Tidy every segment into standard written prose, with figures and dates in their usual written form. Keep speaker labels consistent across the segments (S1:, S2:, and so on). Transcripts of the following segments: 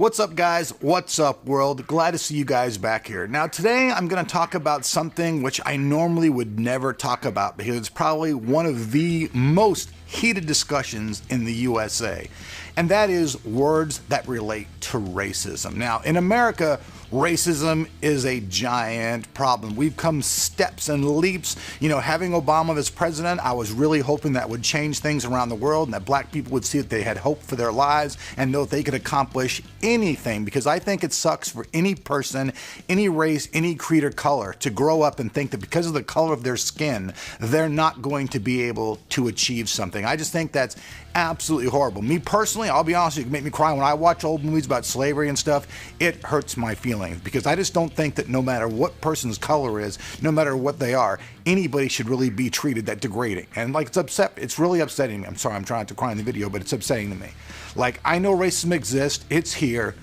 S1: What's up, guys? What's up, world? Glad to see you guys back here. Now, today I'm going to talk about something which I normally would never talk about because it's probably one of the most heated discussions in the USA, and that is words that relate to racism. Now, in America, racism is a giant problem. We've come steps and leaps. You know, having Obama as president, I was really hoping that would change things around the world and that black people would see that they had hope for their lives and know that they could accomplish anything, because I think it sucks for any person, any race, any creed or color to grow up and think that because of the color of their skin, they're not going to be able to achieve something. I just think that's absolutely horrible. Me personally, I'll be honest with you, it can make me cry when I watch old movies about slavery and stuff. It hurts my feelings because I just don't think that no matter what person's color is, no matter what they are, anybody should really be treated that degrading. And like, it's really upsetting me. I'm sorry, I'm trying not to cry in the video, but it's upsetting to me. Like, I know racism exists, it's here,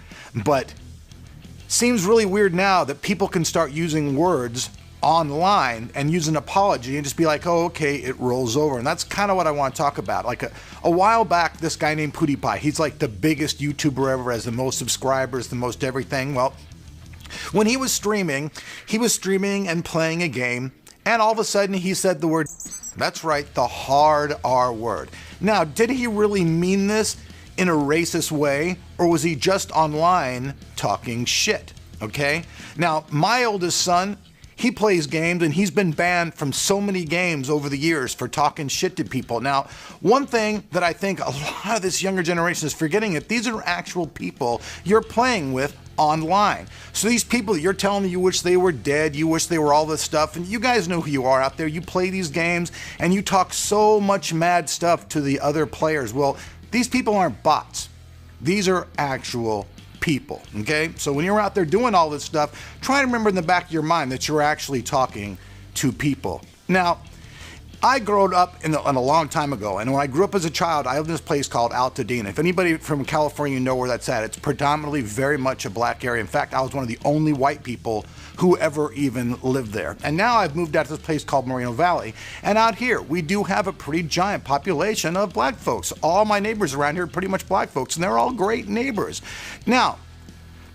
S1: but seems really weird now that people can start using words online and use an apology and just be like, oh, okay, it rolls over. And that's kind of what I want to talk about. Like a while back, this guy named PewDiePie, he's like the biggest YouTuber ever, has the most subscribers, the most everything. Well, when he was streaming and playing a game, and all of a sudden he said the word, that's right, the hard R word. Now, did he really mean this in a racist way, or was he just online talking shit? Okay? Now, my oldest son, he plays games and he's been banned from so many games over the years for talking shit to people. Now, one thing that I think a lot of this younger generation is forgetting, that these are actual people you're playing with online. So these people that you're telling me you wish they were dead, you wish they were all this stuff, and you guys know who you are out there. You play these games and you talk so much mad stuff to the other players. Well, these people aren't bots. These are actual people, okay? So when you're out there doing all this stuff, try to remember in the back of your mind that you're actually talking to people. Now, I grew up in a long time ago, and when I grew up as a child, I lived in this place called Altadena. If anybody from California know where that's at, it's predominantly very much a black area. In fact, I was one of the only white people who ever even lived there. And now I've moved out to this place called Moreno Valley, and out here we do have a pretty giant population of black folks. All my neighbors around here are pretty much black folks, and they're all great neighbors. Now,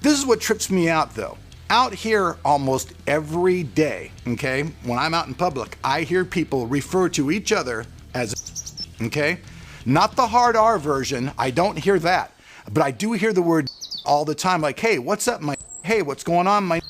S1: this is what trips me out though. Out here almost every day, okay, when I'm out in public, I hear people refer to each other as, okay? Not the hard R version, I don't hear that, but I do hear the word all the time, like, hey, what's up, my, hey, what's going on, my?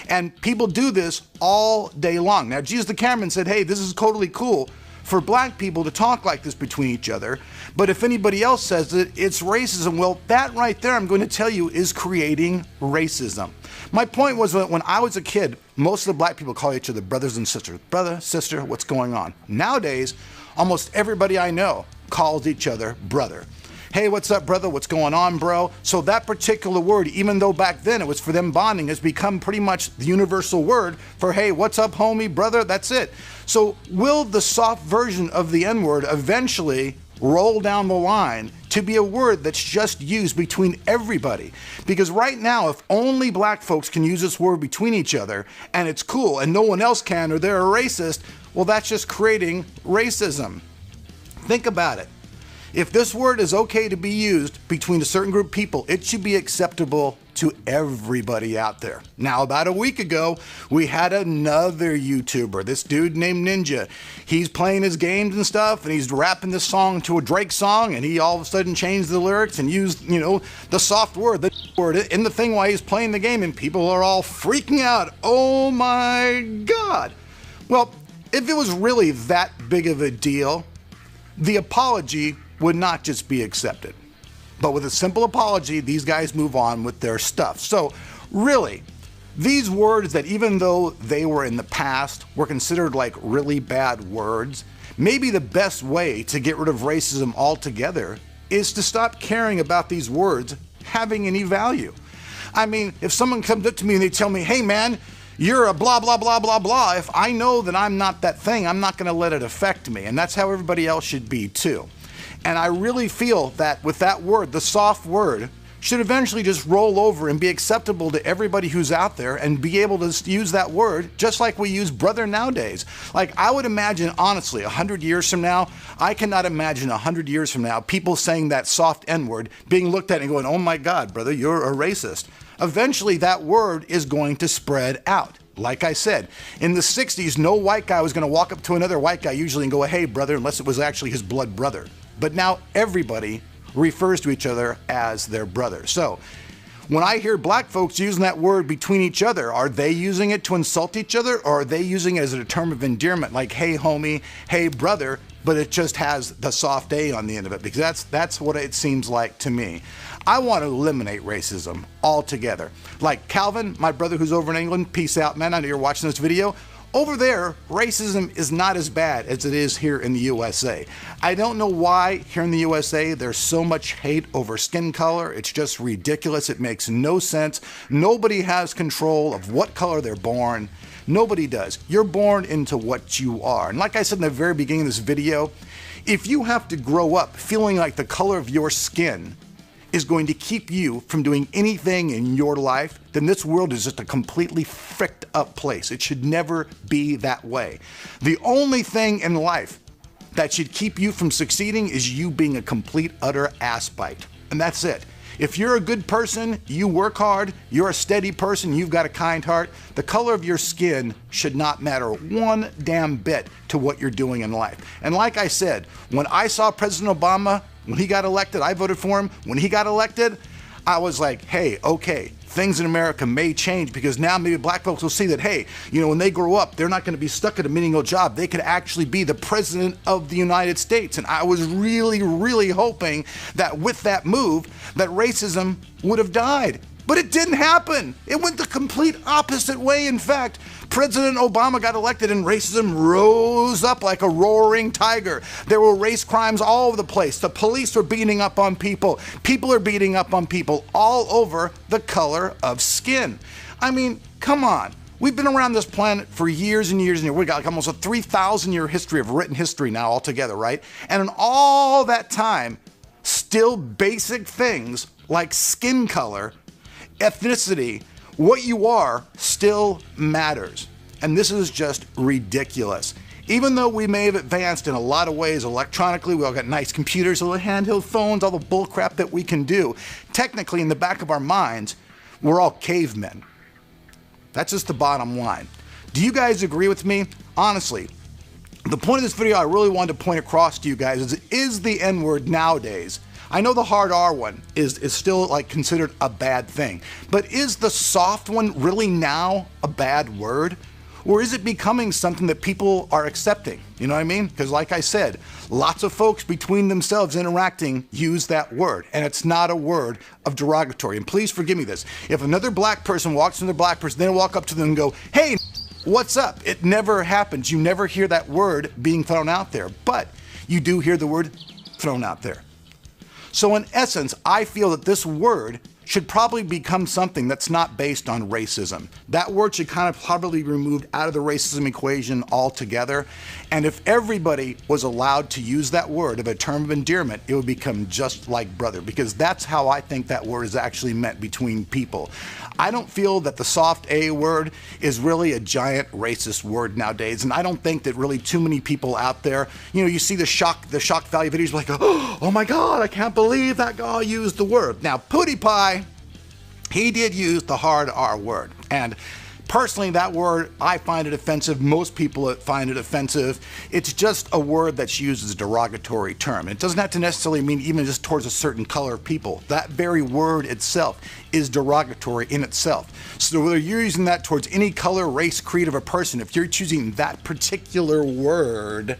S1: And people do this all day long. Now, Jesus the cameraman said, hey, this is totally cool for black people to talk like this between each other, but if anybody else says it, it's racism. Well, that right there, I'm going to tell you, is creating racism. My point was that when I was a kid, most of the black people call each other brothers and sisters. Brother, sister, what's going on? Nowadays, almost everybody I know calls each other brother. Hey, what's up, brother? What's going on, bro? So that particular word, even though back then it was for them bonding, has become pretty much the universal word for, hey, what's up, homie, brother? That's it. So will the soft version of the N-word eventually roll down the line to be a word that's just used between everybody? Because right now, if only black folks can use this word between each other and it's cool and no one else can, or they're a racist, well, that's just creating racism. Think about it. If this word is okay to be used between a certain group of people, it should be acceptable to everybody out there. Now, about a week ago, we had another YouTuber, this dude named Ninja. He's playing his games and stuff, and he's rapping this song to a Drake song, and he all of a sudden changed the lyrics and used, you know, the soft word, the word in the thing while he's playing the game, and people are all freaking out. Oh my God. Well, if it was really that big of a deal, the apology would not just be accepted. But with a simple apology, these guys move on with their stuff. So really, these words that even though they were in the past were considered like really bad words, maybe the best way to get rid of racism altogether is to stop caring about these words having any value. I mean, if someone comes up to me and they tell me, hey man, you're a blah, blah, blah, blah, blah, if I know that I'm not that thing, I'm not gonna let it affect me. And that's how everybody else should be too. And I really feel that with that word, the soft word, should eventually just roll over and be acceptable to everybody who's out there and be able to use that word just like we use brother nowadays. Like, I would imagine, honestly, 100 years from now, I cannot imagine 100 years from now people saying that soft N-word, being looked at and going, oh my God, brother, you're a racist. Eventually, that word is going to spread out. Like I said, in the 60s, no white guy was going to walk up to another white guy usually and go, hey, brother, unless it was actually his blood brother. But now everybody refers to each other as their brother. So when I hear black folks using that word between each other, are they using it to insult each other, or are they using it as a term of endearment, like, hey, homie, hey, brother, but it just has the soft A on the end of it? Because that's what it seems like to me. I want to eliminate racism altogether. Like Calvin, my brother who's over in England, peace out, man, I know you're watching this video. Over there, racism is not as bad as it is here in the USA. I don't know why here in the USA there's so much hate over skin color. It's just ridiculous. It makes no sense. Nobody has control of what color they're born. Nobody does. You're born into what you are. And like I said in the very beginning of this video, if you have to grow up feeling like the color of your skin is going to keep you from doing anything in your life, then this world is just a completely fricked up place. It should never be that way. The only thing in life that should keep you from succeeding is you being a complete, utter assbite. And that's it. If you're a good person, you work hard, you're a steady person, you've got a kind heart, the color of your skin should not matter one damn bit to what you're doing in life. And like I said, when I saw President Obama, when he got elected, I voted for him. When he got elected, I was like, hey, okay, things in America may change, because now maybe black folks will see that, hey, you know, when they grow up, they're not going to be stuck at a menial job. They could actually be the president of the United States. And I was really, really hoping that with that move, that racism would have died. But it didn't happen. It went the complete opposite way. In fact, President Obama got elected and racism rose up like a roaring tiger. There were race crimes all over the place. The police were beating up on people. People are beating up on people all over the color of skin. I mean, come on. We've been around this planet for years and years and years. We've got like almost a 3,000-year history of written history now altogether, right? And in all that time, still basic things like skin color, ethnicity, what you are, still matters. And this is just ridiculous. Even though we may have advanced in a lot of ways electronically, we all got nice computers, little handheld phones, all the bullcrap that we can do, technically in the back of our minds, we're all cavemen. That's just the bottom line. Do you guys agree with me? Honestly, the point of this video I really wanted to point across to you guys is the N-word nowadays. I know the hard R one is still like considered a bad thing, but is the soft one really now a bad word? Or is it becoming something that people are accepting? You know what I mean? Because like I said, lots of folks between themselves interacting use that word, and it's not a word of derogatory. And please forgive me this. If another black person walks into another black person, they walk up to them and go, hey, what's up? It never happens. You never hear that word being thrown out there, but you do hear the word thrown out there. So in essence, I feel that this word should probably become something that's not based on racism. That word should kind of probably be removed out of the racism equation altogether. And if everybody was allowed to use that word of a term of endearment, it would become just like brother, because that's how I think that word is actually meant between people. I don't feel that the soft A word is really a giant racist word nowadays, and I don't think that really too many people out there, you know, you see the shock value videos like, oh my God, I can't believe that guy used the word. Now, PewDiePie, he did use the hard R word, and personally, that word, I find it offensive. Most people find it offensive. It's just a word that's used as a derogatory term. It doesn't have to necessarily mean even just towards a certain color of people. That very word itself is derogatory in itself. So whether you're using that towards any color, race, creed of a person, if you're choosing that particular word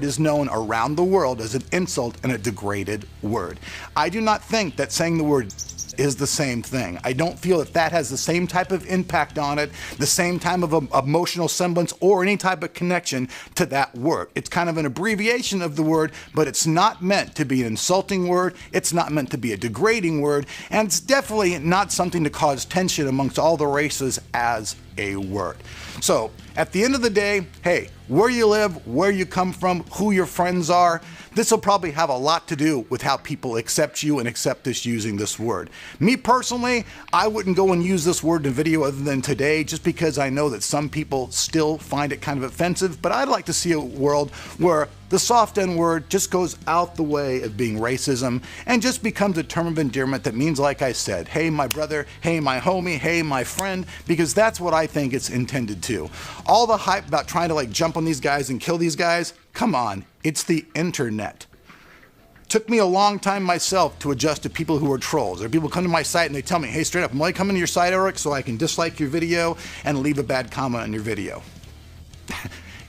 S1: is known around the world as an insult and a degraded word. I do not think that saying the word is the same thing. I don't feel that that has the same type of impact on it, the same type of emotional semblance or any type of connection to that word. It's kind of an abbreviation of the word, but it's not meant to be an insulting word. It's not meant to be a degrading word, and it's definitely not something to cause tension amongst all the races as a word. So at the end of the day, hey, where you live, where you come from, who your friends are, this will probably have a lot to do with how people accept you and accept us using this word. Me personally, I wouldn't go and use this word in a video other than today, just because I know that some people still find it kind of offensive, but I'd like to see a world where the soft N word just goes out the way of being racism and just becomes a term of endearment that means, like I said, hey, my brother, hey, my homie, hey, my friend, because that's what I think it's intended to. All the hype about trying to like jump on these guys and kill these guys, come on, it's the internet. Took me a long time myself to adjust to people who are trolls. Or people come to my site and they tell me, hey, straight up, I'm only coming to your site, Eric, so I can dislike your video and leave a bad comment on your video.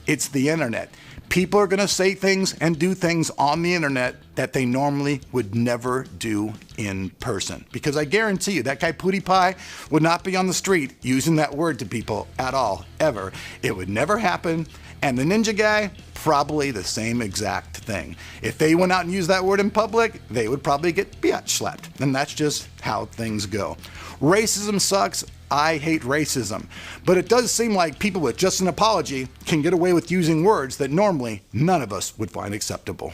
S1: It's the internet. People are going to say things and do things on the internet that they normally would never do in person. Because I guarantee you, that guy PewDiePie would not be on the street using that word to people at all, ever. It would never happen. And the Ninja guy, probably the same exact thing. If they went out and used that word in public, they would probably get biatch slapped. And that's just how things go. Racism sucks. I hate racism. But it does seem like people with just an apology can get away with using words that normally none of us would find acceptable.